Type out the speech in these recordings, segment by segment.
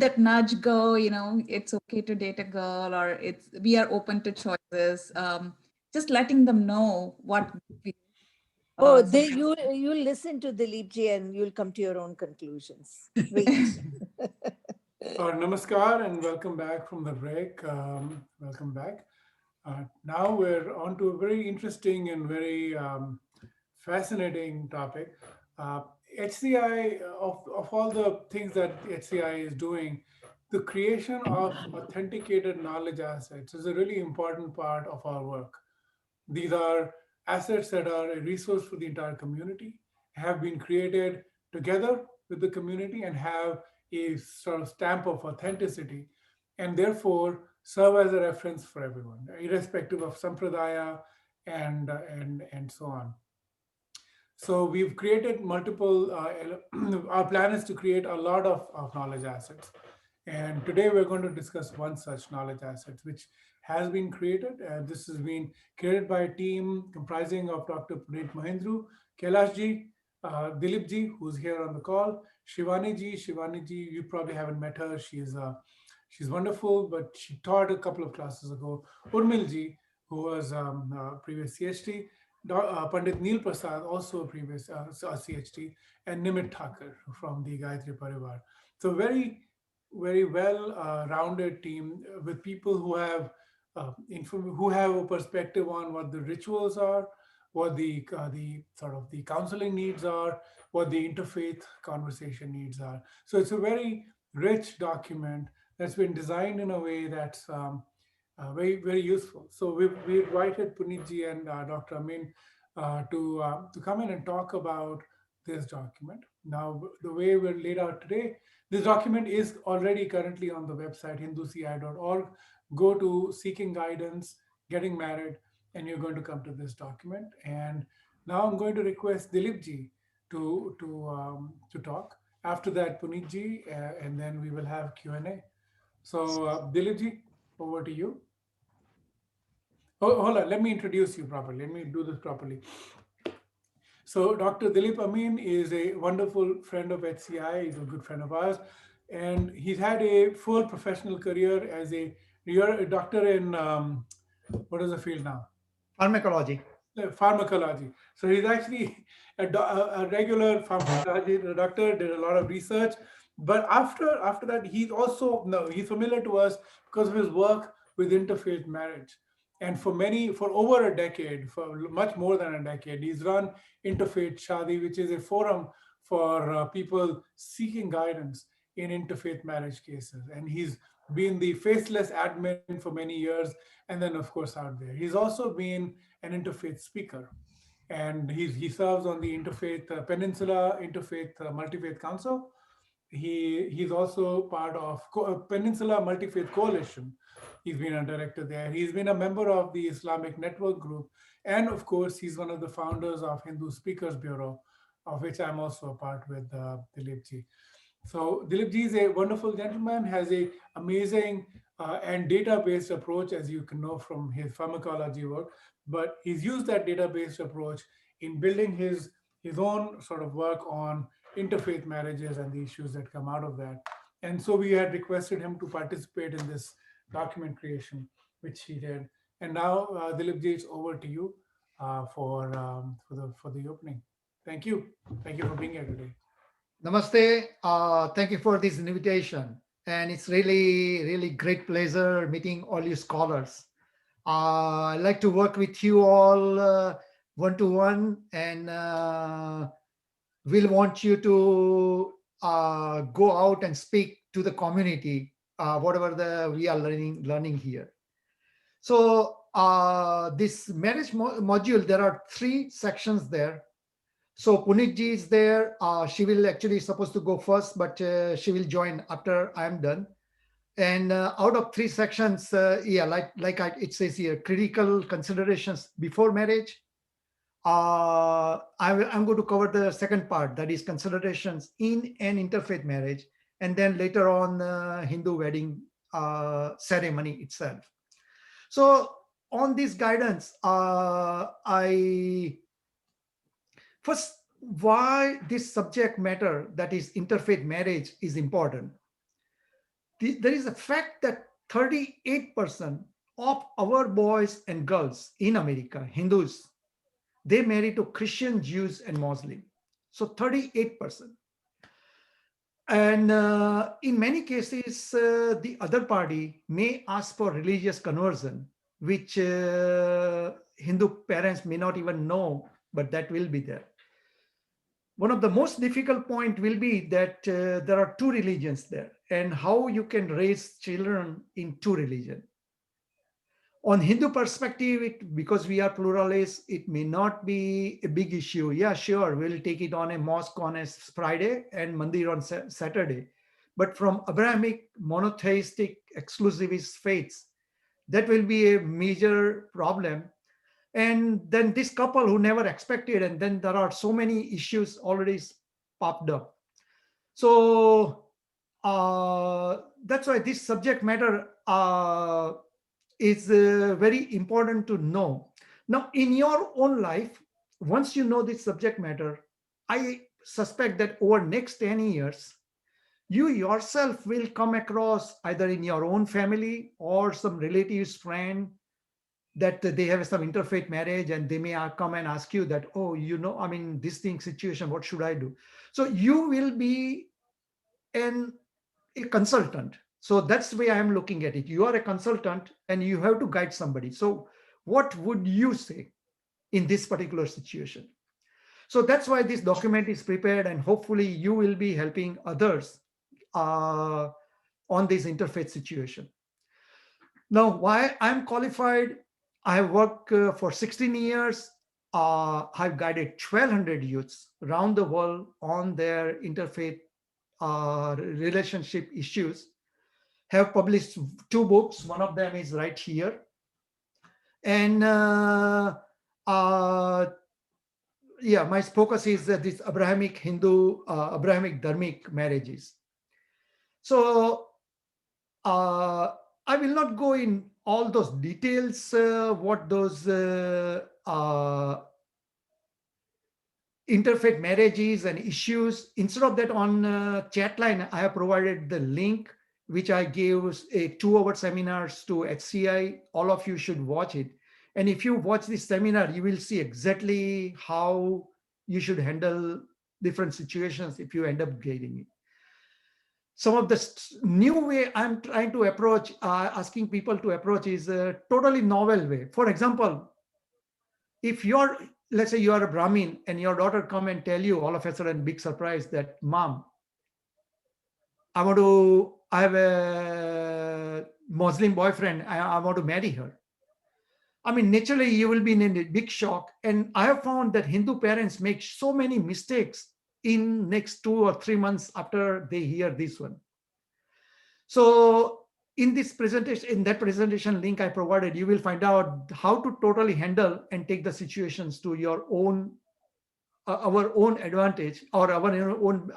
that nudge go, it's okay to date a girl, or we are open to choices. Just letting them know what we feel. Oh, So you'll listen to Dilip ji and you'll come to your own conclusions. Wait. Namaskar and welcome back from the break. Welcome back. Now we're on to a very interesting and very fascinating topic. Uh, HCI, of all the things that HCI is doing, the creation of authenticated knowledge assets is a really important part of our work. These are assets that are a resource for the entire community, have been created together with the community, and have a sort of stamp of authenticity, and therefore serve as a reference for everyone, irrespective of sampradaya and so on. So we've created multiple, our plan is to create a lot of knowledge assets. And today we're going to discuss one such knowledge asset, which has been created. This has been created by a team comprising of Dr. Punit Mahendru, Kailash ji, Dilip ji, who's here on the call, Shivani ji. Shivani ji, you probably haven't met her. She's wonderful, but she taught a couple of classes ago. Urmil ji, who was previous CHT, Pandit Neil Prasad, also a previous CHT, and Nimit Thakur from the Gayatri Parivar. So very well rounded team with people who have who have a perspective on what the rituals are, what the sort of the counseling needs are, what the interfaith conversation needs are. So it's a very rich document that's been designed in a way that's very useful. So we invited Punitji and Dr. Amin to come in and talk about this document. Now, the way we're laid out today, this document is already currently on the website hinduci.org. Go to Seeking Guidance, Getting Married, and you're going to come to this document. And now I'm going to request Dilip ji to talk. After that, Punit ji, and then we will have Q&A. So, Dilip ji, over to you. Oh, hold on, let me introduce you properly. Let me do this properly. So Dr. Dilip Amin is a wonderful friend of HCI. He's a good friend of ours. And he's had a full professional career as you're a doctor in, what is the field now? Pharmacology. Pharmacology. So he's actually a regular pharmacology doctor, did a lot of research. But after that, he's also, no, he's familiar to us because of his work with interfaith marriage. And for over a decade, for much more than a decade, he's run Interfaith Shadi, which is a forum for people seeking guidance in interfaith marriage cases. And he's been the faceless admin for many years, and then of course out there. He's also been an interfaith speaker, and he serves on the Interfaith Peninsula Interfaith Multi-Faith Council. He's also part of Peninsula Multi-Faith Coalition. He's been a director there. He's been a member of the Islamic Network Group, and of course, he's one of the founders of Hindu Speakers Bureau, of which I'm also a part with Dilip ji. So Dilip ji is a wonderful gentleman, has a amazing and data-based approach, as you can know from his pharmacology work. But he's used that data-based approach in building his own sort of work on interfaith marriages and the issues that come out of that. And so we had requested him to participate in this document creation, which he did. And now, Dilip ji, it's over to you for the opening. Thank you. Thank you for being here today. Namaste. Thank you for this invitation. And it's really, really great pleasure meeting all you scholars. I like to work with you all one-to-one, and we'll want you to go out and speak to the community, whatever we are learning here. So this marriage module, there are 3 sections there. So Punit ji is there. She will actually supposed to go first, but she will join after I am done. And out of 3 sections, yeah, it says here, critical considerations before marriage. I'm going to cover the second part, that is considerations in an interfaith marriage, and then later on Hindu wedding ceremony itself. So on this guidance, first, why this subject matter, that is interfaith marriage, is important. there is a fact that 38% of our boys and girls in America, Hindus, they marry to Christian, Jews, and Muslim. So 38%. And in many cases, the other party may ask for religious conversion, which Hindu parents may not even know, but that will be there. One of the most difficult point will be that there are two religions there, and how you can raise children in two religions. On Hindu perspective, because we are pluralists, it may not be a big issue. Yeah, sure, we'll take it on a mosque on a Friday and mandir on Saturday. But from Abrahamic, monotheistic, exclusivist faiths, that will be a major problem. And then this couple who never expected, and then there are so many issues already popped up. So that's why this subject matter is very important to know. Now, in your own life, once you know this subject matter, I suspect that over next 10 years, you yourself will come across either in your own family or some relatives, friend, that they have some interfaith marriage, and they may come and ask you that, oh, I mean, this thing situation, what should I do? So you will be a consultant. So that's the way I am looking at it. You are a consultant and you have to guide somebody. So what would you say in this particular situation? So that's why this document is prepared, and hopefully you will be helping others on this interfaith situation. Now, why I'm qualified, I have worked for 16 years. I've guided 1,200 youths around the world on their interfaith relationship issues. Have published 2 books. One of them is right here. And yeah, my focus is this Abrahamic Hindu, Abrahamic Dharmic marriages. So I will not go in all those details, what those interfaith marriages and issues. Instead of that, on chat line, I have provided the link, which I gave a 2-hour seminars to HCI. All of you should watch it. And if you watch this seminar, you will see exactly how you should handle different situations if you end up getting it. Some of the new way I'm trying to approach, asking people to approach, is a totally novel way. For example, if let's say you are a Brahmin and your daughter come and tell you all of a sudden, big surprise, that mom, I have a Muslim boyfriend, I want to marry her. I mean, naturally you will be in a big shock. And I have found that Hindu parents make so many mistakes in next 2 or 3 months after they hear this one. So in this presentation, in that presentation link I provided, you will find out how to totally handle and take the situations to your own, our own advantage, or our own,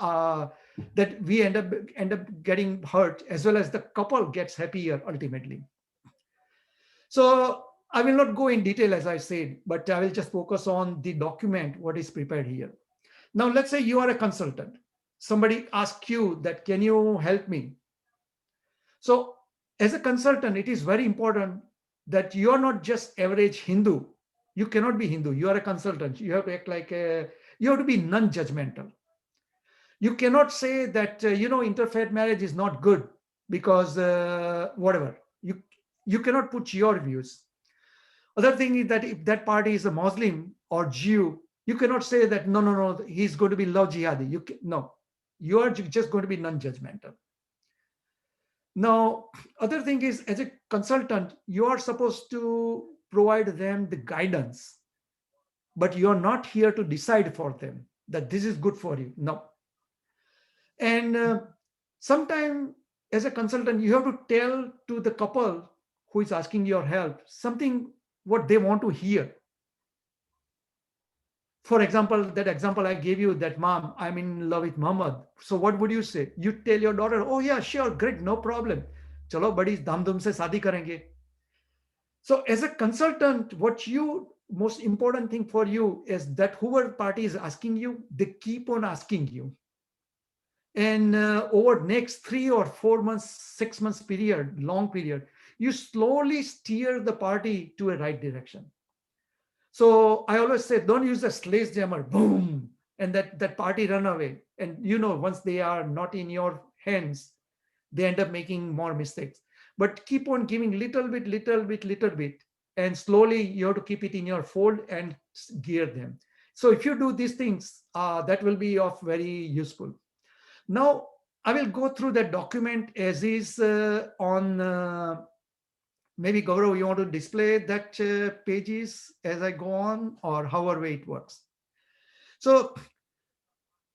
that we end up getting hurt, as well as the couple gets happier ultimately. So I will not go in detail, as I said, but I will just focus on the document, what is prepared here. Now, let's say you are a consultant. Somebody asks you that, can you help me? So as a consultant, it is very important that you are not just average Hindu. You cannot be Hindu. You are a consultant. You have to act like you have to be non-judgmental. You cannot say that, interfaith marriage is not good because whatever. You cannot put your views. Other thing is that if that party is a Muslim or Jew, you cannot say that, no, he's going to be love jihadi. No, you are just going to be non-judgmental. Now, other thing is, as a consultant, you are supposed to provide them the guidance, but you are not here to decide for them that this is good for you. No. And sometimes as a consultant, you have to tell to the couple who is asking your help something what they want to hear. For example, that example I gave you, that mom, I'm in love with Muhammad. So what would you say? You tell your daughter, oh yeah, sure, great, no problem. Chalo, badi dhamdhum se shaadi karenge. So as a consultant, most important thing for you is that whoever party is asking you, they keep on asking you. And over next 3 or 4 months, 6 months period, long period, you slowly steer the party to a right direction. So I always say, don't use a sledgehammer, boom, and that party run away. And once they are not in your hands, they end up making more mistakes. But keep on giving little bit, little bit, and slowly you have to keep it in your fold and gear them. So if you do these things, that will be of very useful. Now I will go through that document as is on. Maybe Gaurav, you want to display that pages as I go on, or however way it works. So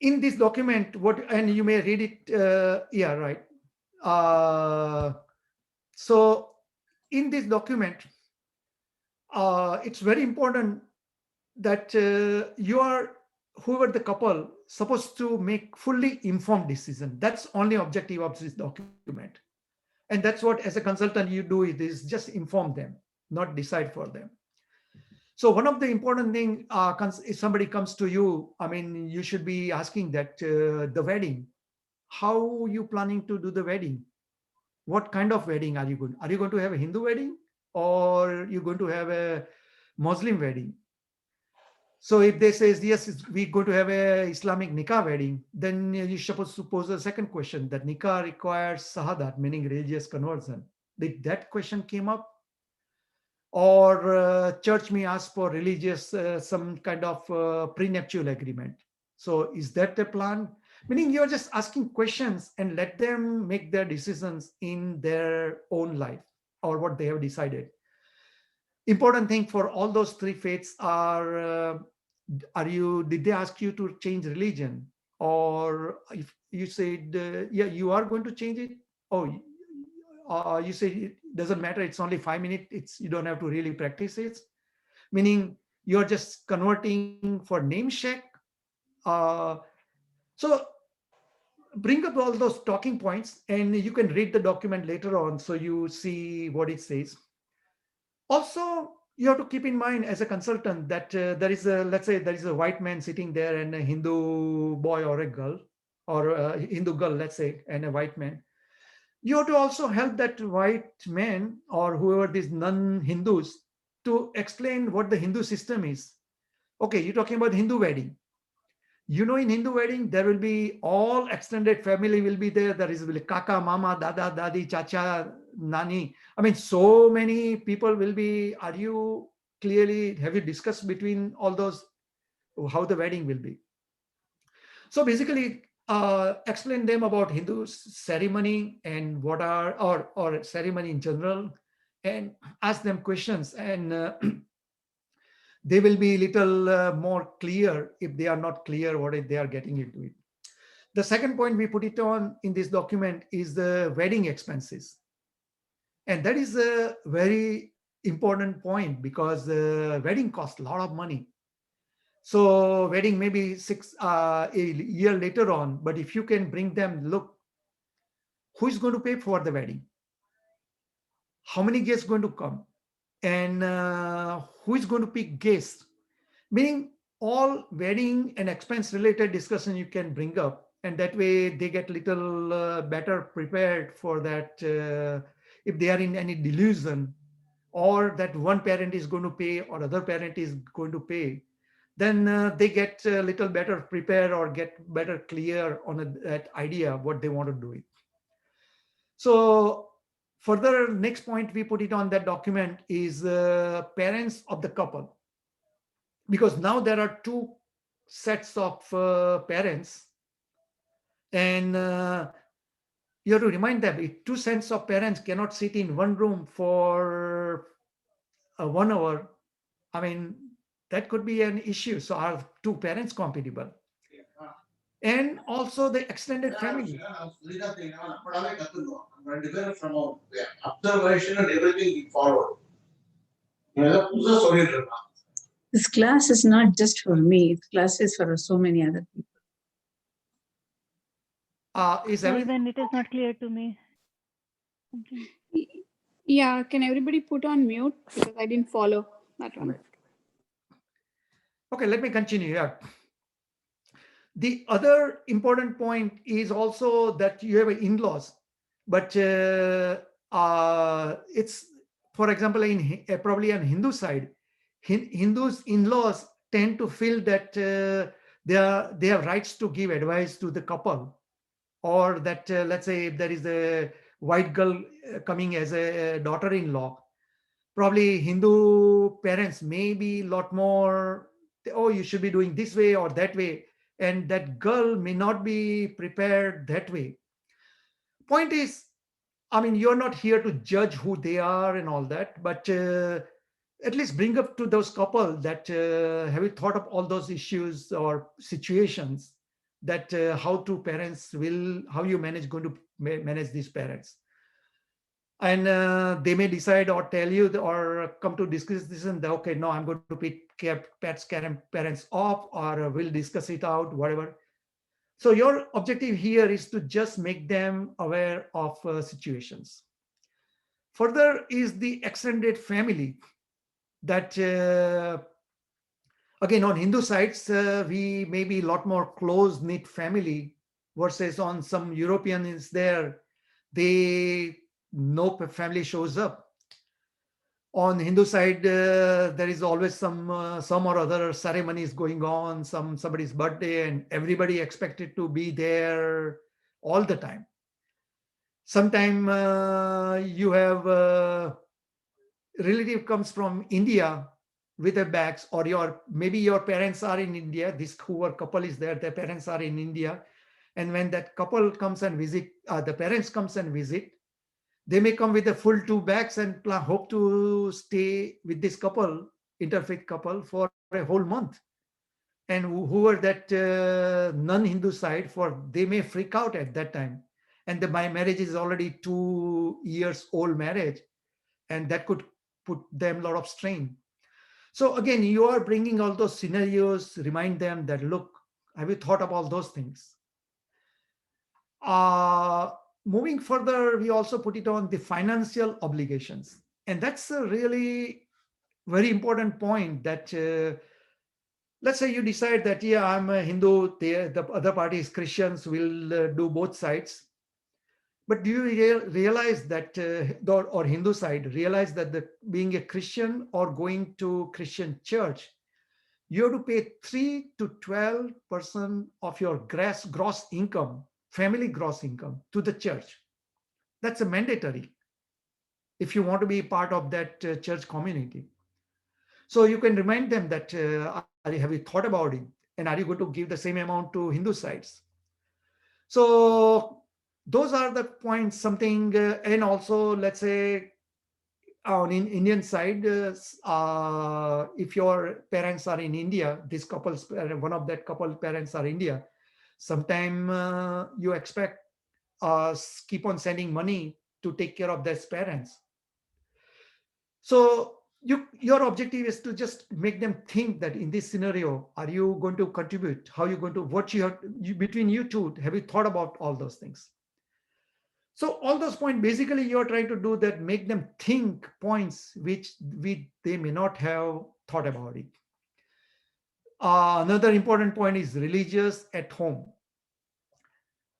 in this document, and you may read it, yeah, right. So in this document, it's very important that you are, whoever the couple, supposed to make fully informed decision. That's only objective of this document. And that's what, as a consultant, you do is just inform them, not decide for them. So one of the important thing, if somebody comes to you, I mean, you should be asking that the wedding, how you planning to do the wedding? What kind of wedding are you going? Are you going to have a Hindu wedding, or you going to have a Muslim wedding? So if they says yes, we're going to have a Islamic nikah wedding, then you're supposed to pose a second question, that nikah requires shahadat, meaning religious conversion. Did that question came up? Or church may ask for religious, some kind of prenuptial agreement. So is that the plan? Meaning you're just asking questions and let them make their decisions in their own life or what they have decided. Important thing for all those three faiths are did they ask you to change religion? Or if you said, yeah, you are going to change it. Oh, you say it doesn't matter, it's only 5 minutes, you don't have to really practice it. Meaning you're just converting for namesake. So bring up all those talking points, and you can read the document later on so you see what it says. Also, you have to keep in mind as a consultant that there is let's say there is a white man sitting there and a Hindu boy or a girl, or a Hindu girl, let's say, and a white man. You have to also help that white man or whoever these non-Hindus to explain what the Hindu system is. Okay, you're talking about Hindu wedding. In Hindu wedding, there will be all extended family will be there. There will be kaka, mama, dada, dadi, chacha, nani. I mean, so many people will be. Have you discussed between all those how the wedding will be? So basically, explain them about Hindu ceremony and what are, or ceremony in general, and ask them questions, and they will be little more clear if they are not clear what they are getting into it. The second point we put it on in this document is the wedding expenses. And that is a very important point because the wedding costs a lot of money. So wedding maybe a year later on, but if you can bring them, look, who is going to pay for the wedding? How many guests going to come? And who is going to pick guests? Meaning all wedding and expense related discussion you can bring up, and that way they get little better prepared for that. If they are in any delusion, or that one parent is going to pay or other parent is going to pay, then they get a little better prepared or get better clear on that idea what they want to do it. So further, next point we put it on that document is parents of the couple, because now there are two sets of parents, and you have to remind them, if two sets of parents cannot sit in one room for 1 hour, I mean, that could be an issue. So are two parents compatible? And also the extended family. Observation and everything followed. This class is not just for me. This class is for so many other people. Even it is not clear to me. Something. Yeah, can everybody put on mute because I didn't follow that one. Okay, let me continue here. The other important point is also that you have in-laws, but it's, for example, in probably on Hindu side, Hindus in-laws tend to feel that they have rights to give advice to the couple, or that let's say if there is a white girl coming as a daughter-in-law, probably Hindu parents may be a lot more, oh, you should be doing this way or that way. And that girl may not be prepared that way. Point is, I mean, you're not here to judge who they are and all that, but at least bring up to those couple that have you thought of all those issues or situations that how you manage going to manage these parents. And they may decide or tell you or come to discuss this and okay, no, I'm going to pick parents off, or we'll discuss it out, whatever. So your objective here is to just make them aware of situations. Further is the extended family that again, on Hindu sides, we may be a lot more close-knit family versus on some European is there, no family shows up. On Hindu side, there is always some or other ceremonies going on, somebody's birthday, and everybody expected to be there all the time. Sometime you have a relative comes from India with their bags, or maybe your parents are in India. This couple is there, their parents are in India, and when that couple comes and visit, the parents comes and visit, they may come with a full 2 bags and hope to stay with this couple, interfaith couple, for a whole month. And whoever that non-Hindu side, they may freak out at that time. And my marriage is already 2 years old marriage, and that could put them a lot of strain. So again, you are bringing all those scenarios, remind them that, look, have you thought of all those things? Moving further, we also put it on the financial obligations. And that's a really very important point that, let's say you decide that, yeah, I'm a Hindu, the other party is Christians, we'll do both sides. But do you realize that, or Hindu side, realize that being a Christian or going to Christian church, you have to pay 3 to 12% of your gross income, family gross income, to the church. That's a mandatory if you want to be part of that church community. So you can remind them that, have you thought about it? And are you going to give the same amount to Hindu sides? So those are the points, something, and also let's say on Indian side, if your parents are in India, this couple's, one of that couple parents are India, sometime you expect keep on sending money to take care of their parents. So your objective is to just make them think that in this scenario, are you going to contribute? How are you going to, between you two, have you thought about all those things? So all those points, basically you're trying to do that, make them think points which they may not have thought about it. Another important point is religious at home.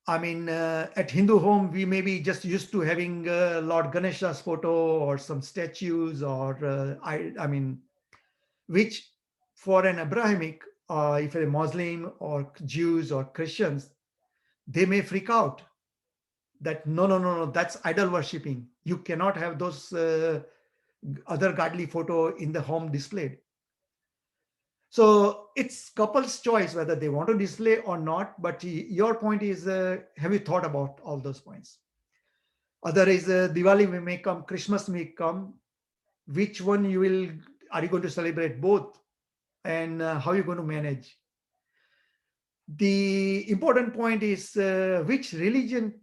I mean, at Hindu home, we may be just used to having Lord Ganesha's photo or some statues, or I mean, which for an Abrahamic, if a Muslim or Jews or Christians, they may freak out that no, that's idol worshipping. You cannot have those other godly photo in the home displayed. So it's couple's choice whether they want to display or not. But your point is, have you thought about all those points? Other is Diwali may come, Christmas may come. Which one are you going to celebrate both? And how are you going to manage? The important point is which religion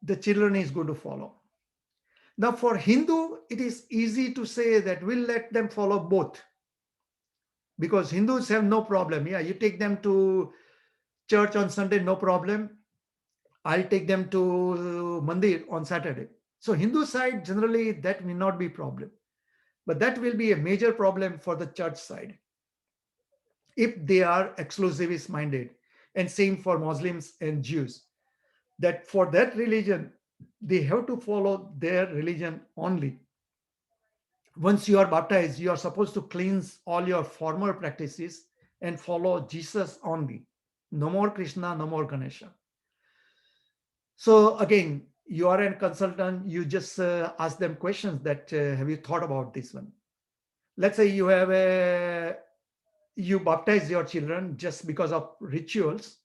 the children is going to follow. Now for Hindu, it is easy to say that we'll let them follow both, because Hindus have no problem. Yeah, you take them to church on Sunday, no problem. I'll take them to mandir on Saturday. So Hindu side, generally that may not be problem, but that will be a major problem for the church side if they are exclusivist minded. And same for Muslims and Jews, that for that religion, they have to follow their religion only. Once you are baptized, you are supposed to cleanse all your former practices and follow Jesus only. No more Krishna, no more Ganesha. So again, you are a consultant, you just ask them questions that have you thought about this one? Let's say you baptize your children just because of rituals,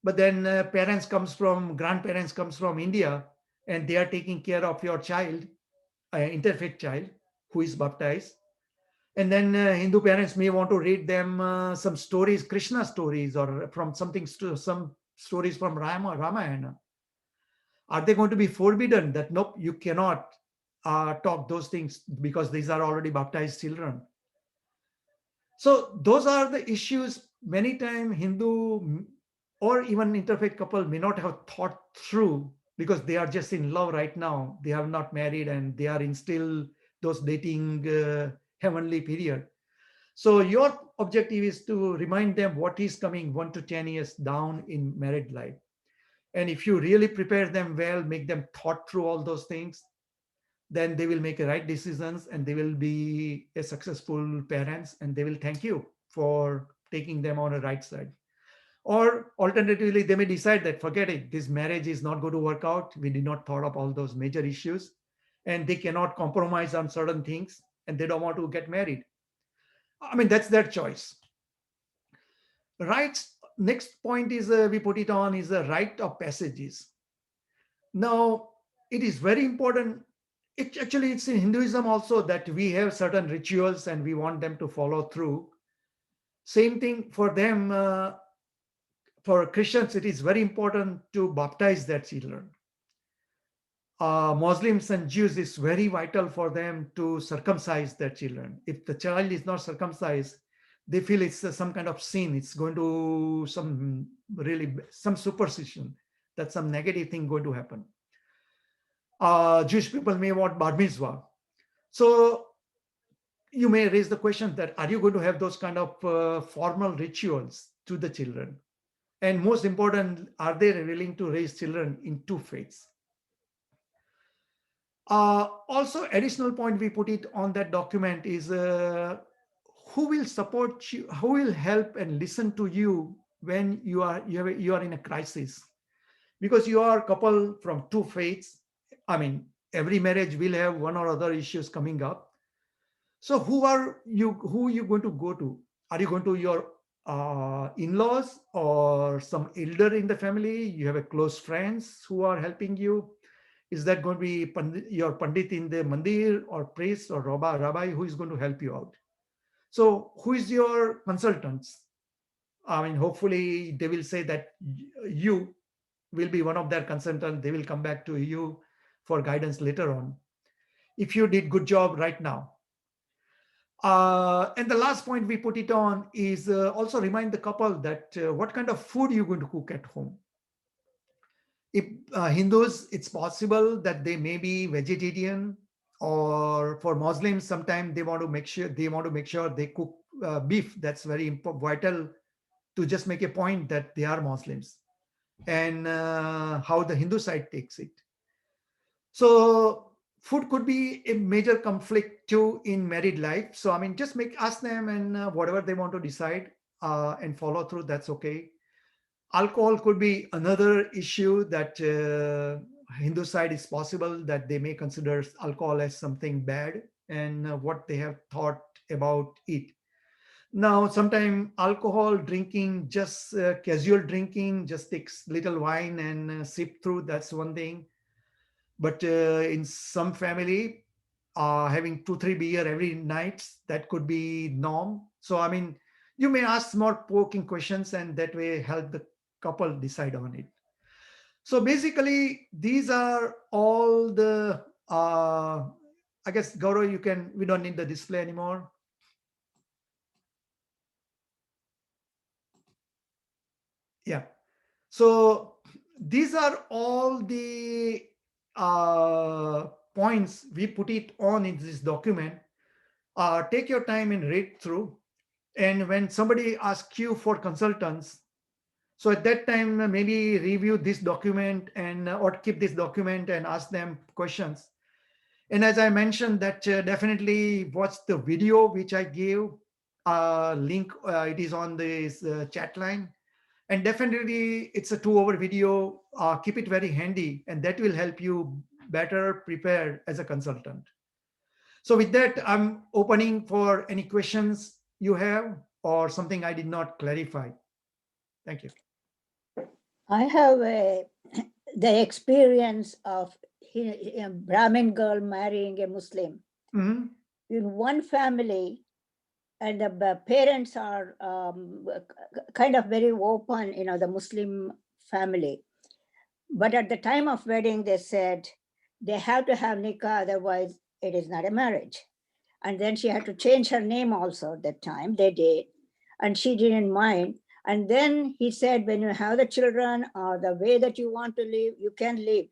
but then grandparents comes from India, and they are taking care of your child, interfaith child who is baptized. And then Hindu parents may want to read them some stories, Krishna stories, or from some stories from Ramayana. Are they going to be forbidden that nope, you cannot talk those things because these are already baptized children? So those are the issues many times Hindu or even interfaith couple may not have thought through, because they are just in love right now. They have not married and they are in still those dating heavenly period. So your objective is to remind them what is coming 1 to 10 years down in married life. And if you really prepare them well, make them thought through all those things, then they will make the right decisions and they will be a successful parents, and they will thank you for taking them on the right side. Or alternatively, they may decide that forget it, this marriage is not going to work out. We did not thought of all those major issues, and they cannot compromise on certain things, and they don't want to get married. I mean, that's their choice. Rights. Next point is we put it on is the rite of passages. Now, it is very important. It's in Hinduism also that we have certain rituals and we want them to follow through. Same thing for them. For Christians, it is very important to baptize their children. Muslims and Jews, is very vital for them to circumcise their children. If the child is not circumcised, they feel it's some kind of sin. It's going to some superstition, that some negative thing going to happen. Jewish people may want bar mitzvah. So you may raise the question that are you going to have those kind of formal rituals to the children? And most important, are they willing to raise children in two faiths? Also, additional point we put it on that document is who will support you, who will help and listen to you when you are in a crisis, because you are a couple from two faiths. I mean, every marriage will have one or other issues coming up. So who are you going to go to? Are you going to your in-laws or some elder in the family? You have a close friends who are helping you. Is that going to be your pandit in the mandir, or priest or rabbi who is going to help you out? So who is your consultants? I mean, hopefully they will say that you will be one of their consultants. They will come back to you for guidance later on, if you did good job right now. And the last point we put it on is also remind the couple that what kind of food you're going to cook at home. If Hindus, it's possible that they may be vegetarian, or for Muslims, sometimes they want to make sure they cook beef. That's very vital to just make a point that they are Muslims, and how the Hindu side takes it. So food could be a major conflict too in married life. So I mean, just ask them, and whatever they want to decide and follow through, that's okay. Alcohol could be another issue that Hindu side is possible that they may consider alcohol as something bad, and what they have thought about it. Now, sometimes alcohol drinking, just casual drinking, just takes little wine and sip through. That's one thing. But in some family, having 2-3 beer every night, that could be norm. So I mean, you may ask more poking questions, and that way help the couple decide on it. So basically, these are all the, I guess, Gaurav, we don't need the display anymore. Yeah. So these are all the points we put it on in this document. Take your time and read through. And when somebody asks you for consultants, So at that time, maybe review this document and or keep this document and ask them questions. And as I mentioned, that definitely watch the video which I gave. Link, it is on this chat line. And definitely it's a 2-hour video. Keep it very handy, and that will help you better prepare as a consultant. So with that, I'm opening for any questions you have or something I did not clarify. Thank you. I have the experience of a Brahmin girl marrying a Muslim. Mhm. In one family, and the parents are kind of very open, the Muslim family. But at the time of wedding, they said they have to have nikah, otherwise it is not a marriage. And then she had to change her name also at that time. They did. And she didn't mind. And then he said, when you have the children or the way that you want to live, you can live.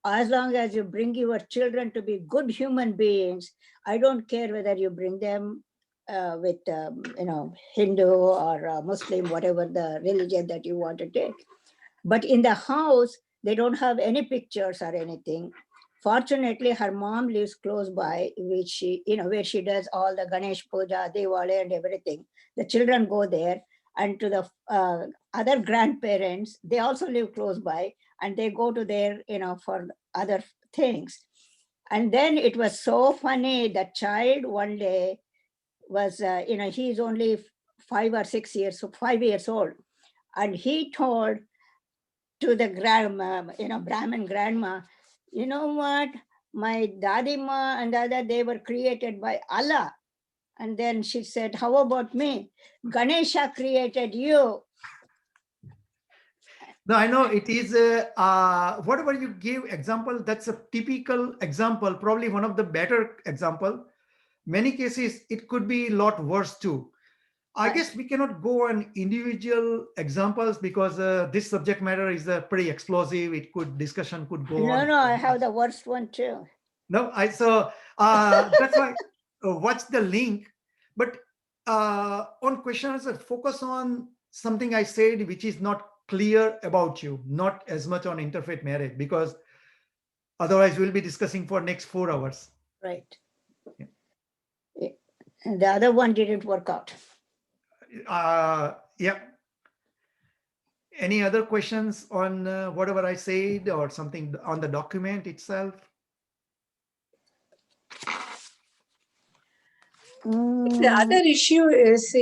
As long as you bring your children to be good human beings, I don't care whether you bring them with, Hindu or Muslim, whatever the religion that you want to take. But in the house, they don't have any pictures or anything. Fortunately, her mom lives close by, which she, where she does all the Ganesh Puja, Diwali and everything. The children go there, and to the other grandparents, they also live close by, and they go to there, for other things. And then it was so funny. The child one day was, he's only 5 or 6 years, so 5 years old. And he told to the grandma, Brahmin grandma, you know what? My dadima and other, they were created by Allah. And then she said, how about me? Ganesha created you. No, I know it is whatever you give example, that's a typical example, probably one of the better example. Many cases, it could be a lot worse too. I Right. guess we cannot go on individual examples because this subject matter is pretty explosive. Discussion could go on. No, I have the worst one too. No, that's why watch the link. But on question answer, focus on something I said which is not clear about you, not as much on interfaith marriage, because otherwise we'll be discussing for next 4 hours. Right. Yeah. And the other one didn't work out. Yeah. Any other questions on whatever I said or something on the document itself? The other issue is,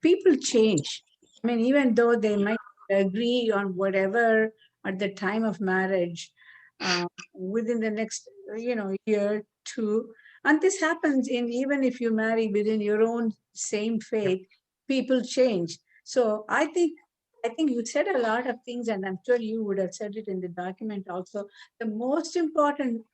people change. I mean, even though they might agree on whatever at the time of marriage, within the next, year, two, and this happens even if you marry within your own same faith, people change. So I think you said a lot of things, and I'm sure you would have said it in the document also. The most important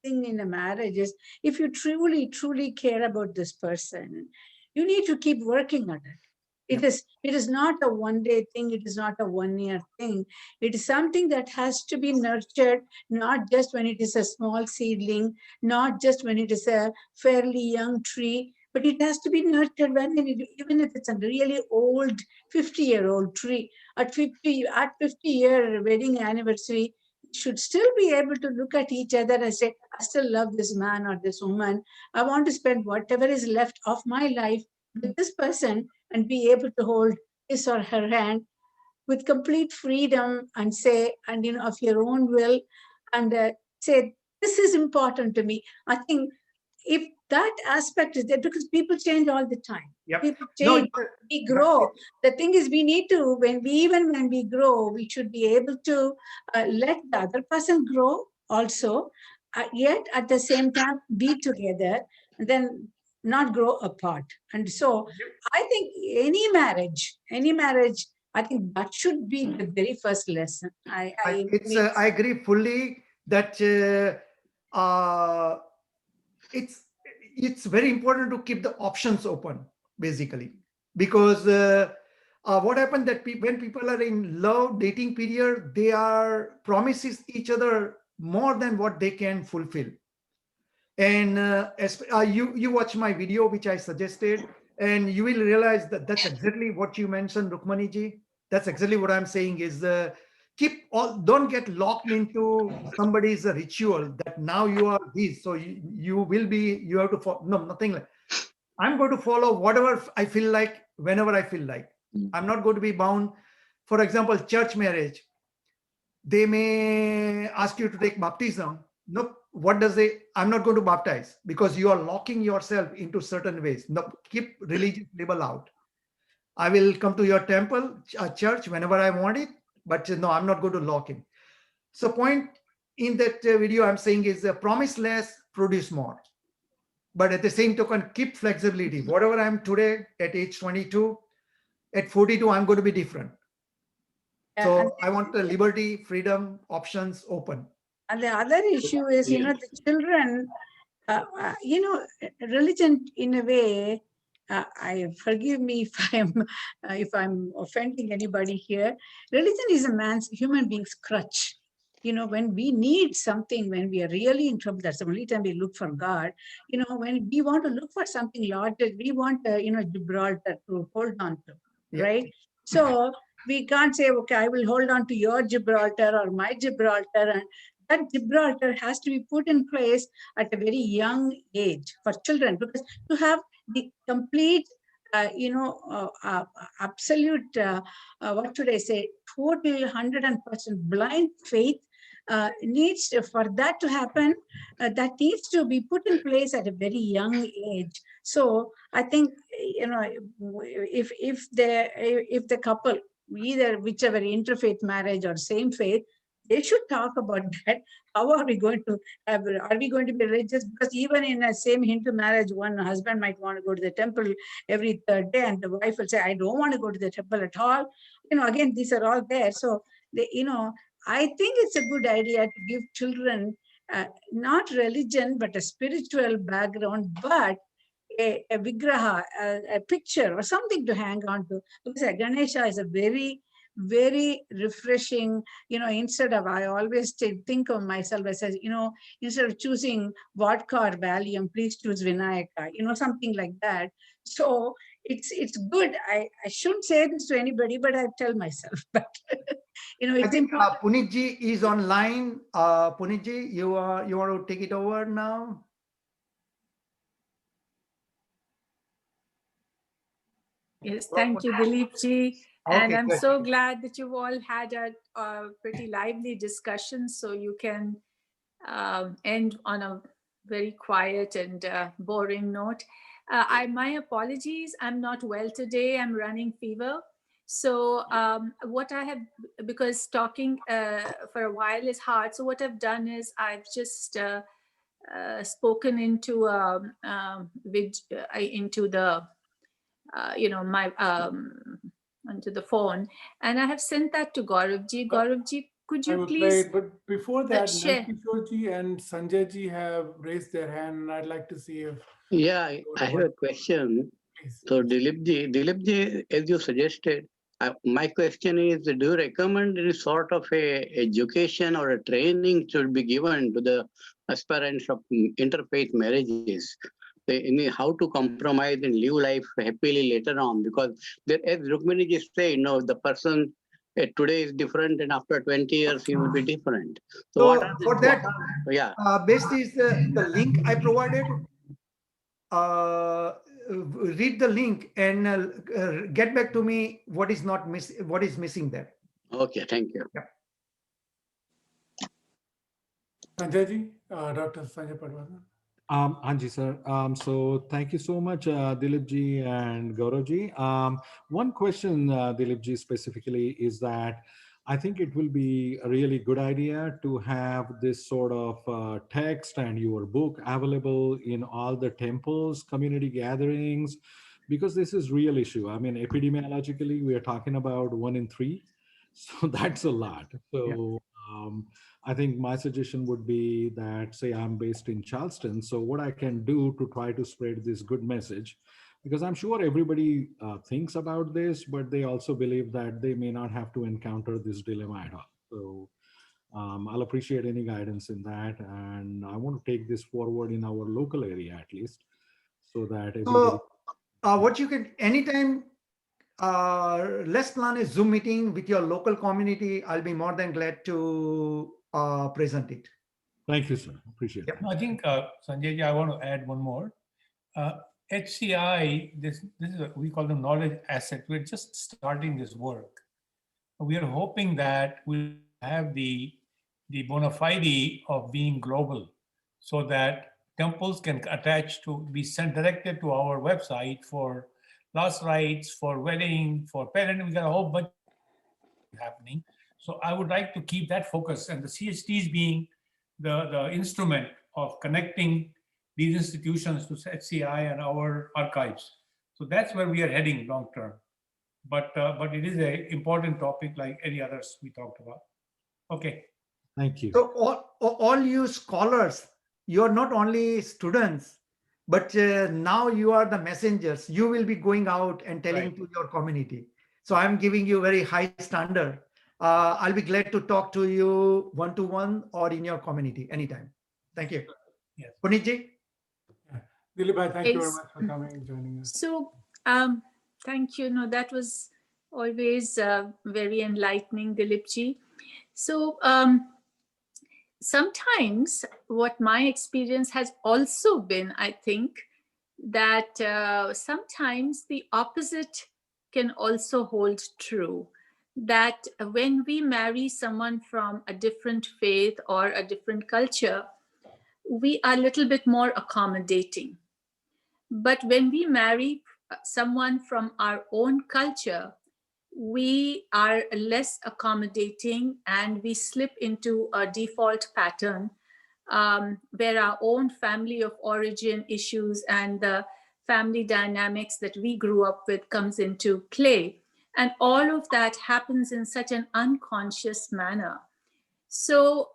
thing in a marriage is, if you truly care about this person, you need to keep working on it. It is not a one-day thing. It is not a one-year thing. It is something that has to be nurtured, not just when it is a small seedling, not just when it is a fairly young tree, but it has to be nurtured even if it's a really old 50-year-old tree. At 50-year wedding anniversary, should still be able to look at each other and say, I still love this man or this woman. I want to spend whatever is left of my life with this person, and be able to hold his or her hand with complete freedom and say, and of your own will, and say, this is important to me. I think if that aspect is there, because people change all the time. Yep. People No, change, we grow. The thing is, we need to, even when we grow, we should be able to let the other person grow also, yet at the same time be together, and then not grow apart. And so I think any marriage, I think that should be the very first lesson. I agree fully that it's very important to keep the options open, basically, because what happened that when people are in love dating period, they are promises each other more than what they can fulfill. And you watch my video which I suggested, And you will realize that that's exactly what you mentioned, Rukmani ji. That's exactly what I'm saying is keep all, don't get locked into somebody's ritual that now you are this. So you will be, you have to follow. No, nothing like, I'm going to follow whatever I feel like, whenever I feel like. I'm not going to be bound. For example, church marriage, they may ask you to take baptism. No, what does they? I'm not going to baptize because you are locking yourself into certain ways. No, keep religious label out. I will come to your temple, church whenever I want it, but no, I'm not going to lock in. So, point in that video I'm saying is promise less, produce more. But at the same token, keep flexibility. Whatever I'm today at age 22, at 42, I'm going to be different. And So I want the liberty, freedom, options open. and the other issue is, the children, religion in a way, I forgive me if I'm offending anybody here. Religion is a man's human being's crutch. When we need something, when we are really in trouble, that's the only time we look for God. When we want to look for something larger, we want, Gibraltar to hold on to, Yeah. right? So we can't say, okay, I will hold on to your Gibraltar or my Gibraltar, and that Gibraltar has to be put in place at a very young age for children, because to have the complete, absolute, what should I say, total 100% blind faith needs for that to happen. That needs to be put in place at a very young age. So I think, if the couple, either whichever interfaith marriage or same faith, they should talk about that. How are we going to have, are we going to be religious? Because even in a same Hindu marriage, one husband might want to go to the temple every third day, and the wife will say, I don't want to go to the temple at all. Again, these are all there. So, I think it's a good idea to give children not religion, but a spiritual background, but a vigraha, a picture or something to hang on to. Because Ganesha is a very, very refreshing, instead of, I always think of myself as, instead of choosing vodka or Valium, please choose Vinayaka, something like that. So it's good. I shouldn't say this to anybody, but I tell myself, but I it's think important. Punit ji is online. Punit ji, you want to take it over now? Yes, thank you, Dilip ji. And Okay, I'm good. so glad that you've all had a pretty lively discussion, so you can end on a very quiet and boring note. My apologies, I'm not well today. I'm running fever. So what I have, because talking for a while is hard, so what I've done is I've just spoken into into the my onto the phone, and I have sent that to Gauravji. Gauravji, could I you will play please it, but before that, share? Nankishore and Sanjay ji have raised their hand, and I'd like to see if Yeah, I would have a question. please. So Dilip ji, as you suggested, my question is, do you recommend any sort of a education or a training should be given to the aspirants of interfaith marriages? How to compromise and live life happily later on? Because there, as Rukmini ji said, the person today is different, and after 20 years he will be different. So what So are for that, yeah? best is the link I provided. Read the link and get back to me what is missing there. Okay, thank you. Yeah. Sanjay ji, Dr. Sanjay Padwada. Anji sir. So thank you so much, Dilip ji and Gaurav ji. One question, Dilip ji, specifically is that I think it will be a really good idea to have this sort of text and your book available in all the temples, community gatherings, because this is real issue. I mean, epidemiologically, we are talking about 1 in 3. So that's a lot. So I think my suggestion would be that, say, I'm based in Charleston. So what I can do to try to spread this good message, because I'm sure everybody thinks about this, but they also believe that they may not have to encounter this dilemma at all. So I'll appreciate any guidance in that. And I want to take this forward in our local area, at least, so that everybody. So what you can anytime, let's plan a Zoom meeting with your local community. I'll be more than glad to present it. Thank you, sir. Appreciate it. I think, Sanjay ji, I want to add one more. HCI, this is we call them knowledge asset. We're just starting this work. We are hoping that we'll have the bona fide of being global, so that temples can attach to be sent directed to our website for last rites, for wedding, for parent. We got a whole bunch happening. So I would like to keep that focus, and the CHTs being the instrument of connecting these institutions to HCI and our archives. So that's where we are heading long term. But it is an important topic like any others we talked about. Okay. Thank you. So all you scholars, you're not only students, but now you are the messengers. You will be going out and telling to your community. So I'm giving you very high standard. I'll be glad to talk to you one-to-one or in your community anytime. Thank you. Yes. Punit ji? Dilip, thank you very Yes. much for coming and joining us. So, thank you. No, that was always very enlightening, Dilip ji. So, sometimes what my experience has also been, I think, that sometimes the opposite can also hold true. That when we marry someone from a different faith or a different culture, we are a little bit more accommodating. But when we marry someone from our own culture, we are less accommodating and we slip into a default pattern where our own family of origin issues and the family dynamics that we grew up with comes into play. And all of that happens in such an unconscious manner. So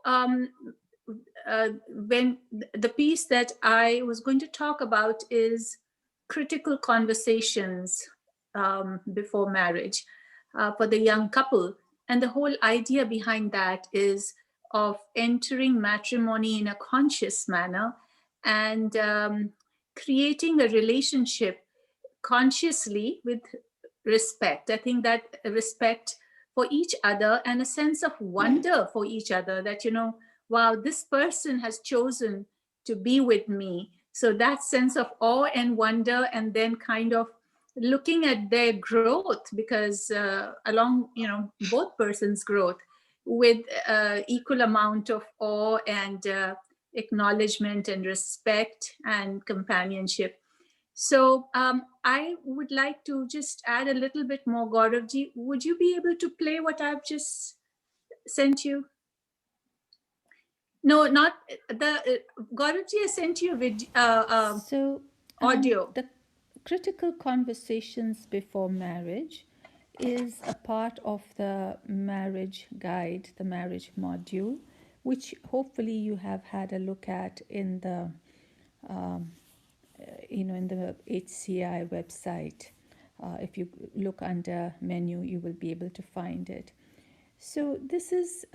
when the piece that I was going to talk about is critical conversations before marriage for the young couple. And the whole idea behind that is of entering matrimony in a conscious manner and creating a relationship consciously with respect. I think that respect for each other and a sense of wonder for each other, that, you know, wow, this person has chosen to be with me. So that sense of awe and wonder, and then kind of looking at their growth, because along, you know, both persons' growth with equal amount of awe and acknowledgement and respect and companionship. So I would like to just add a little bit more. Gauravji, would you be able to play what I've just sent you? No, not the Gauravji has sent you a video, audio. The critical conversations before marriage is a part of the marriage guide, the marriage module, which hopefully you have had a look at in the in the HCI website. If you look under menu, you will be able to find it. So this is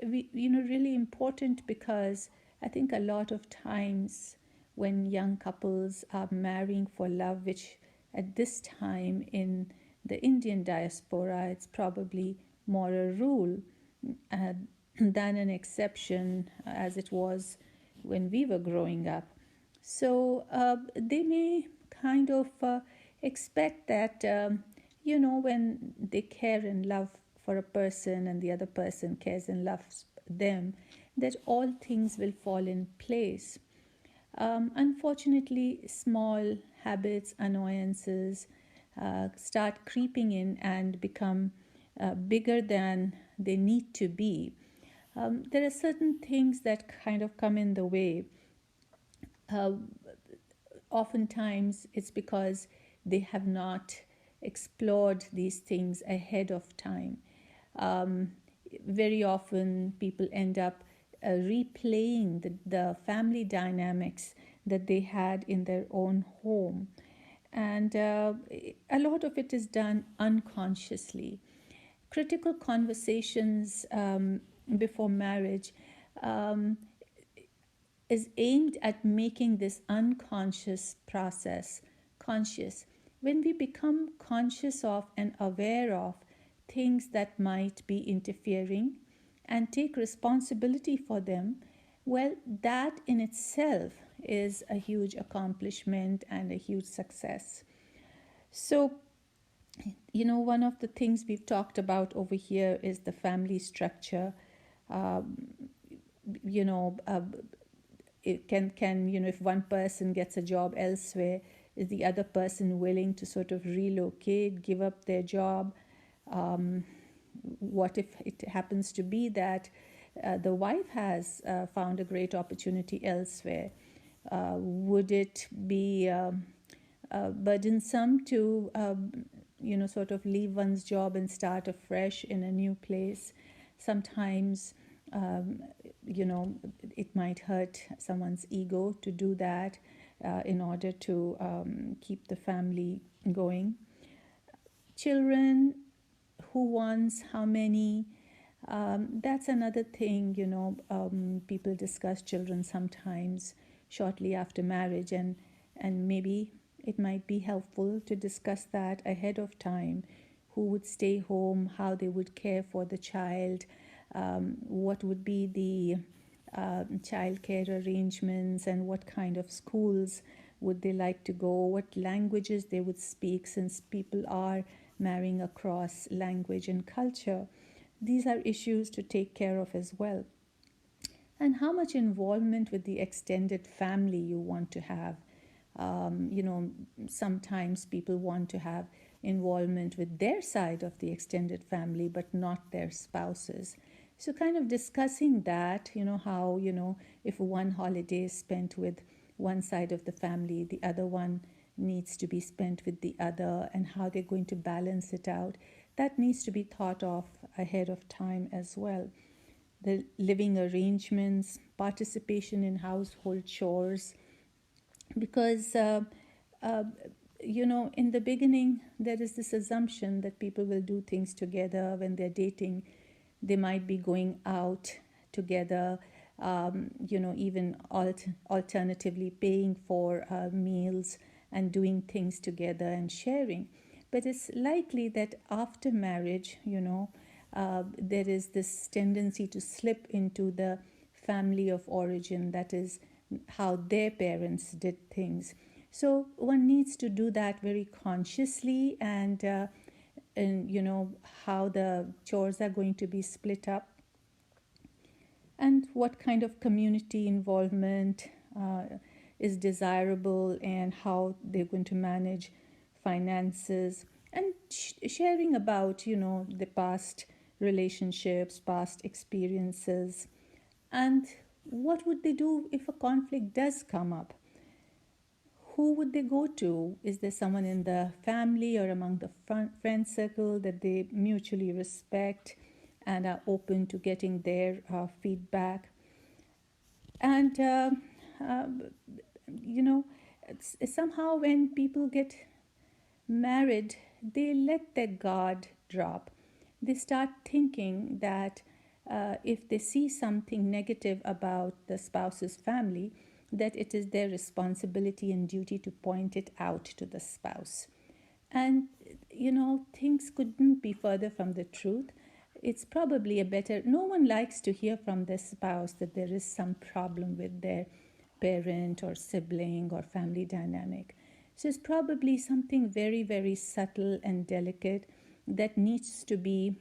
really important, because I think a lot of times when young couples are marrying for love, which at this time in the Indian diaspora, it's probably more a rule than an exception, as it was when we were growing up. So they may kind of expect that, when they care and love for a person and the other person cares and loves them, that all things will fall in place. Unfortunately, small habits, annoyances start creeping in and become bigger than they need to be. There are certain things that kind of come in the way. Oftentimes it's because they have not explored these things ahead of time. Very often people end up replaying the family dynamics that they had in their own home. And a lot of it is done unconsciously. Critical conversations before marriage is aimed at making this unconscious process conscious. When we become conscious of and aware of things that might be interfering and take responsibility for them, well, that in itself is a huge accomplishment and a huge success. So, one of the things we've talked about over here is the family structure. Um, you know, uh, it can if one person gets a job elsewhere, is the other person willing to sort of relocate, give up their job? What if it happens to be that the wife has found a great opportunity elsewhere? Would it be burdensome to sort of leave one's job and start afresh in a new place? Sometimes um, it might hurt someone's ego to do that in order to keep the family going. Children, who wants how many? That's another thing, people discuss children sometimes shortly after marriage, and maybe it might be helpful to discuss that ahead of time. Who would stay home, how they would care for the child, what would be the childcare arrangements, and what kind of schools would they like to go, what languages they would speak, since people are marrying across language and culture. These are issues to take care of as well. And how much involvement with the extended family you want to have. Sometimes people want to have involvement with their side of the extended family, but not their spouses. So kind of discussing that, how, if one holiday is spent with one side of the family, the other one needs to be spent with the other, and how they're going to balance it out. That needs to be thought of ahead of time as well. The living arrangements, participation in household chores, because in the beginning there is this assumption that people will do things together. When they're dating, they might be going out together, even alternatively paying for meals and doing things together and sharing. But it's likely that after marriage, there is this tendency to slip into the family of origin, that is how their parents did things. So one needs to do that very consciously, and how the chores are going to be split up, and what kind of community involvement is desirable, and how they're going to manage finances, and sharing about the past relationships, past experiences, and what would they do if a conflict does come up. Who would they go to? Is there someone in the family or among the friend circle that they mutually respect and are open to getting their feedback? And somehow when people get married, they let their guard drop. They start thinking that if they see something negative about the spouse's family, that it is their responsibility and duty to point it out to the spouse. And, things couldn't be further from the truth. It's probably no one likes to hear from their spouse that there is some problem with their parent or sibling or family dynamic. So it's probably something very, very subtle and delicate that needs to be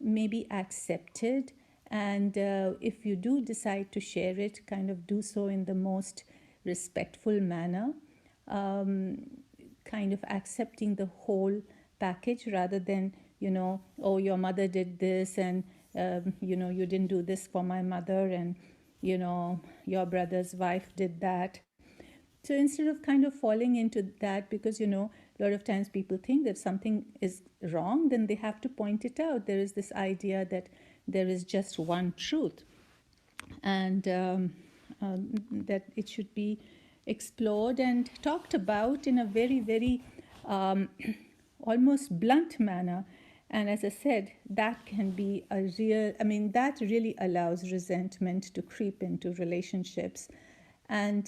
maybe accepted. And if you do decide to share it, kind of do so in the most respectful manner, kind of accepting the whole package rather than, oh, your mother did this, and, you didn't do this for my mother, and, your brother's wife did that. So instead of kind of falling into that, because, a lot of times people think that something is wrong, then they have to point it out. There is this idea that there is just one truth, and that it should be explored and talked about in a very, very almost blunt manner. And as I said, that can be that really allows resentment to creep into relationships. And,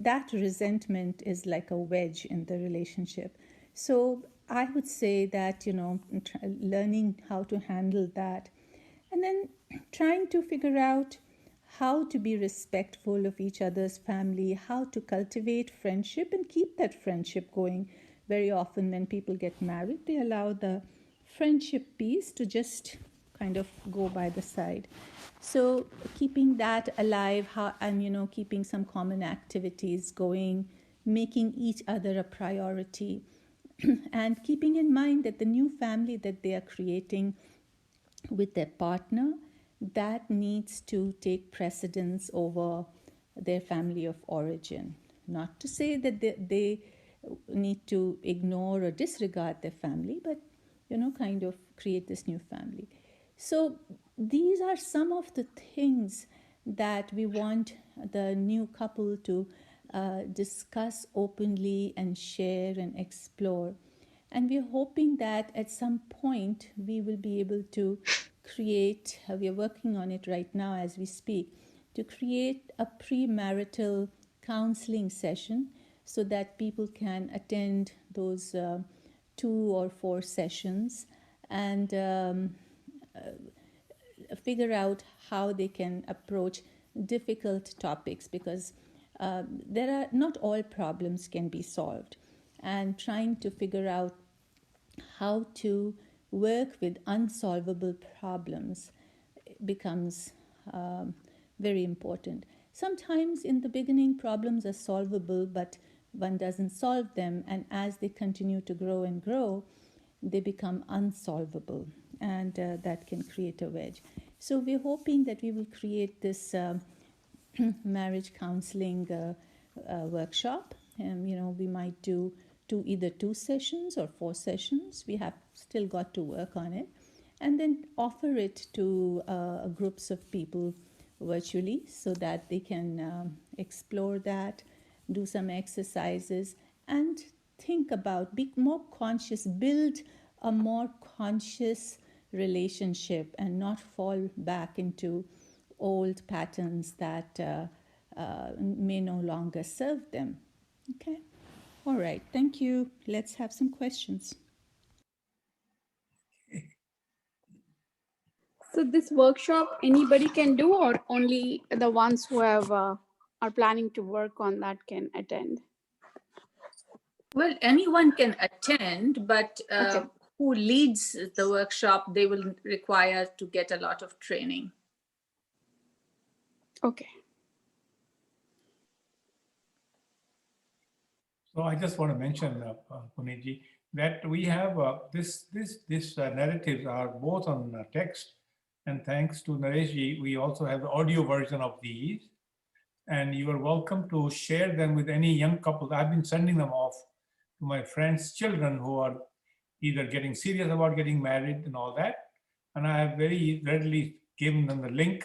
that resentment is like a wedge in the relationship. So I would say that, learning how to handle that, and then trying to figure out how to be respectful of each other's family, how to cultivate friendship and keep that friendship going. Very often when people get married, they allow the friendship piece to just kind of go by the side. So keeping that alive, and keeping some common activities going, making each other a priority, and keeping in mind that the new family that they are creating with their partner, that needs to take precedence over their family of origin. Not to say that they need to ignore or disregard their family, but kind of create this new family. So these are some of the things that we want the new couple to discuss openly and share and explore. And we're hoping that at some point we will be able to create, we are working on it right now as we speak, to create a premarital counseling session so that people can attend those 2 or 4 sessions and figure out how they can approach difficult topics, because there are not all problems can be solved, and trying to figure out how to work with unsolvable problems becomes very important. Sometimes in the beginning problems are solvable, but one doesn't solve them, and as they continue to grow and grow, they become unsolvable, and that can create a wedge. So we're hoping that we will create this marriage counseling workshop, and we might do either 2 sessions or 4 sessions. We have still got to work on it, and then offer it to groups of people virtually so that they can explore that, do some exercises, and think about, be more conscious, build a more conscious relationship, and not fall back into old patterns that may no longer serve them. Okay. All right. Thank you. Let's have some questions. So this workshop, anybody can do, or only the ones who have are planning to work on that can attend? Well, anyone can attend, but Okay. who leads the workshop, they will require to get a lot of training. Okay. So I just want to mention, Punitji, that we have this narratives are both on text, and thanks to Nareshji, we also have the audio version of these, and you are welcome to share them with any young couple. I've been sending them off to my friends' children who are either getting serious about getting married and all that, and I have very readily given them the link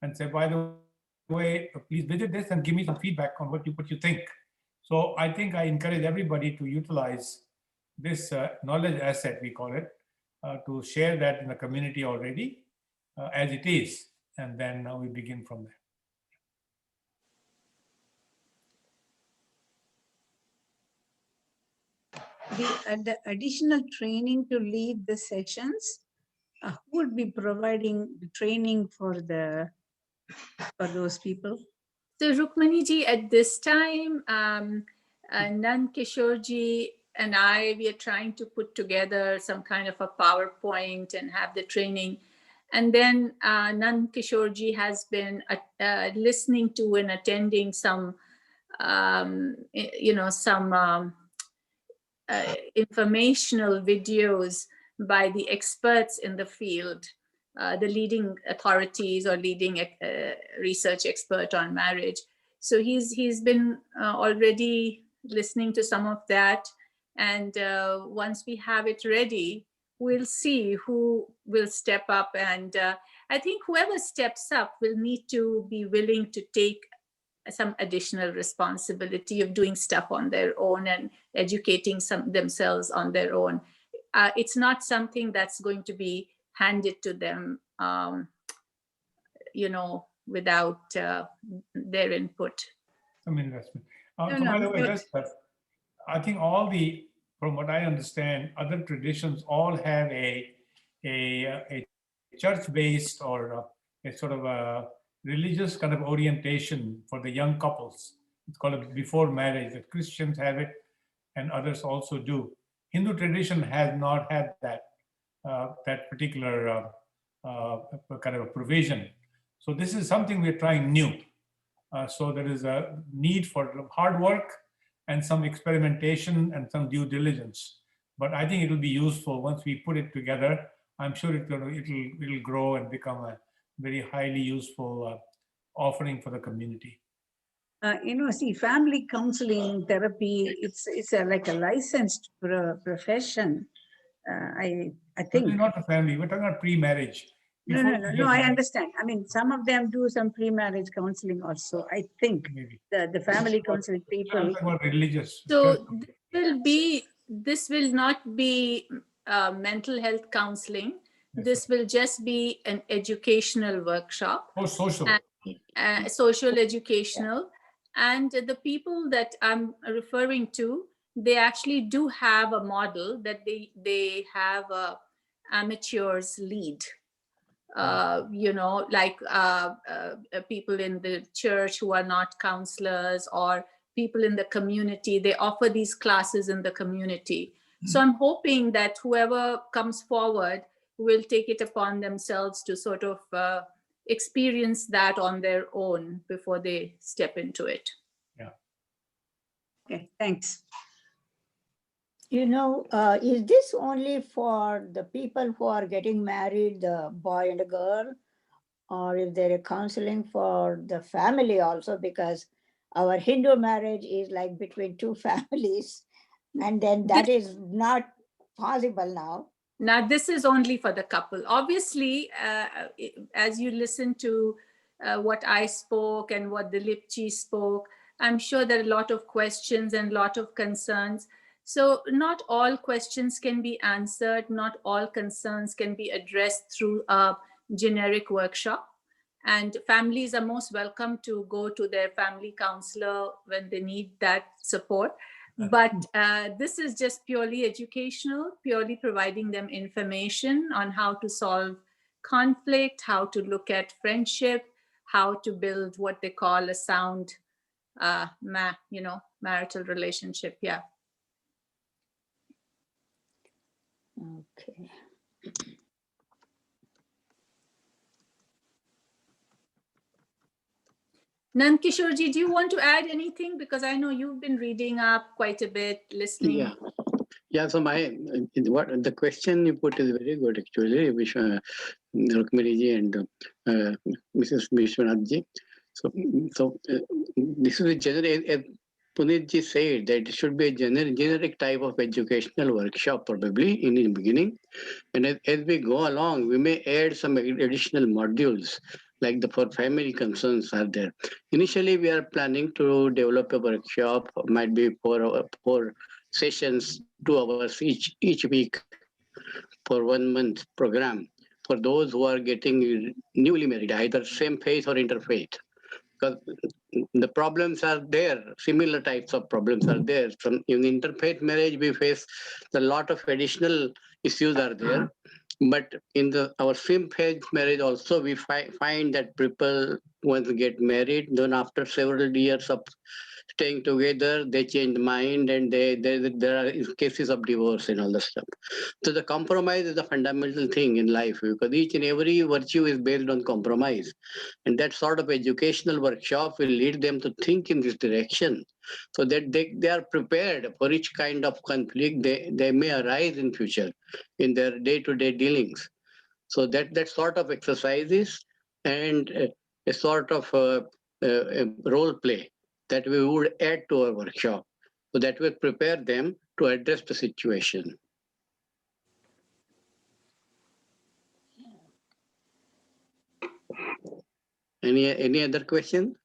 and say, by the way, please visit this and give me some feedback on what you think. So I think I encourage everybody to utilize this knowledge asset, we call it, to share that in the community already as it is. And then we begin from there. The additional training to lead the sessions, who would be providing the training for those people? So Rukmaniji, at this time, Nan Kishorji and I, we are trying to put together some kind of a PowerPoint and have the training. And then Nan Kishorji has been listening to and attending some, informational videos by the experts in the field, the leading authorities or leading research expert on marriage. So he's been already listening to some of that. And once we have it ready, we'll see who will step up. And I think whoever steps up will need to be willing to take some additional responsibility of doing stuff on their own and educating themselves on their own. It's not something that's going to be handed to them, without their input. Some investment. No, So by the no, way, no. just I think from what I understand, other traditions all have a church-based or a sort of a religious kind of orientation for the young couples. It's called a before marriage. The Christians have it, and others also do. Hindu tradition has not had that particular kind of a provision. So this is something we're trying new. So there is a need for hard work and some experimentation and some due diligence. But I think it will be useful once we put it together. I'm sure it'll grow and become a very highly useful offering for the community. See, family counseling therapy, it's like a licensed profession. I think. Not a family, we're talking about pre-marriage. No, I understand. I mean, some of them do some pre-marriage counseling also. I think the family counseling people. Religious. So this will not be mental health counseling. This will just be an educational workshop. Oh, social. Social educational. And the people that I'm referring to, they actually do have a model that they have amateurs lead. Like people in the church who are not counselors, or people in the community, they offer these classes in the community. So I'm hoping that whoever comes forward will take it upon themselves to sort of experience that on their own before they step into it. Yeah. Okay, thanks. Is this only for the people who are getting married, the boy and a girl, or is there a counseling for the family also? Because our Hindu marriage is like between two families, and then that is not possible now. Now, this is only for the couple. Obviously, as you listen to what I spoke and what Dilip ji spoke, I'm sure there are a lot of questions and a lot of concerns. So not all questions can be answered. Not all concerns can be addressed through a generic workshop. And families are most welcome to go to their family counselor when they need that support. But this is just purely educational, purely providing them information on how to solve conflict, how to look at friendship, how to build what they call a sound, marital relationship. Yeah. Okay. Nankishorji, do you want to add anything? Because I know you've been reading up quite a bit, listening. Yeah. So the question you put is very good actually, Rukmini ji and Mrs. Vishwanath ji. So this is a general. As Punit ji said, that it should be a generic type of educational workshop probably in the beginning, and as we go along, we may add some additional modules. Like for family concerns are there. Initially, we are planning to develop a workshop, might be 4 sessions, 2 hours each week for 1 month program for those who are getting newly married, either same faith or interfaith. Because the problems are there, similar types of problems are there. From in interfaith marriage, we face a lot of additional issues are there. But in our same-faith marriage also, we find that people, once they get married, then after several years of staying together, they change mind, and there are cases of divorce and all that stuff. So the compromise is the fundamental thing in life, because each and every virtue is based on compromise. And that sort of educational workshop will lead them to think in this direction, so that they are prepared for each kind of conflict they may arise in future in their day-to-day dealings. So that sort of exercises and a sort of a role play that we would add to our workshop, so that will prepare them to address the situation. Any other question?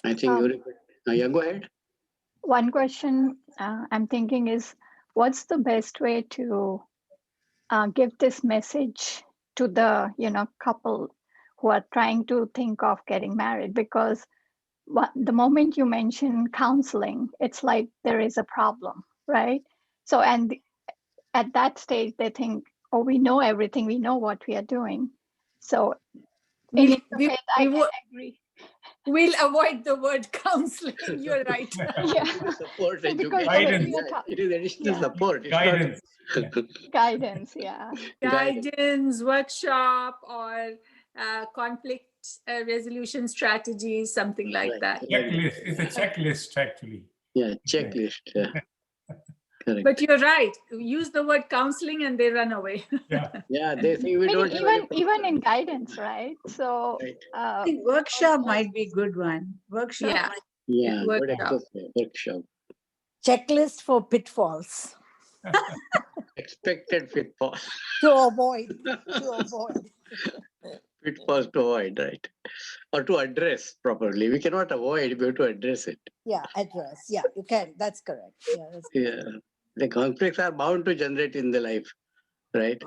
I think yeah, go ahead. One question I'm thinking is, what's the best way to give this message to the couple who are trying to think of getting married? Because the moment you mention counseling, it's like there is a problem, right? So, and at that stage, they think, oh, we know everything, we know what we are doing. So in interfaith, I can agree. We'll avoid the word counseling. You're right. Yeah. Support So because education. we are It is additional support. It's Guidance. guidance, yeah. Guidance, workshop, or conflict resolution strategies, something like that. Checklist. It's a checklist, actually. Yeah, checklist. Yeah. Correct. But you're right. Use the word counseling and they run away. Yeah, they think we don't have any even in guidance, right? So I think workshop might be a good one. Workshop. Yeah. Yeah, good Workshop. exercise. Workshop. Checklist for pitfalls Expected pitfall. to avoid. Pitfalls to avoid, right? Or to address properly. We cannot avoid, we have to address it. Yeah, address. Yeah, you can. That's correct. Yeah, that's Yeah. The conflicts are bound to generate in the life, right?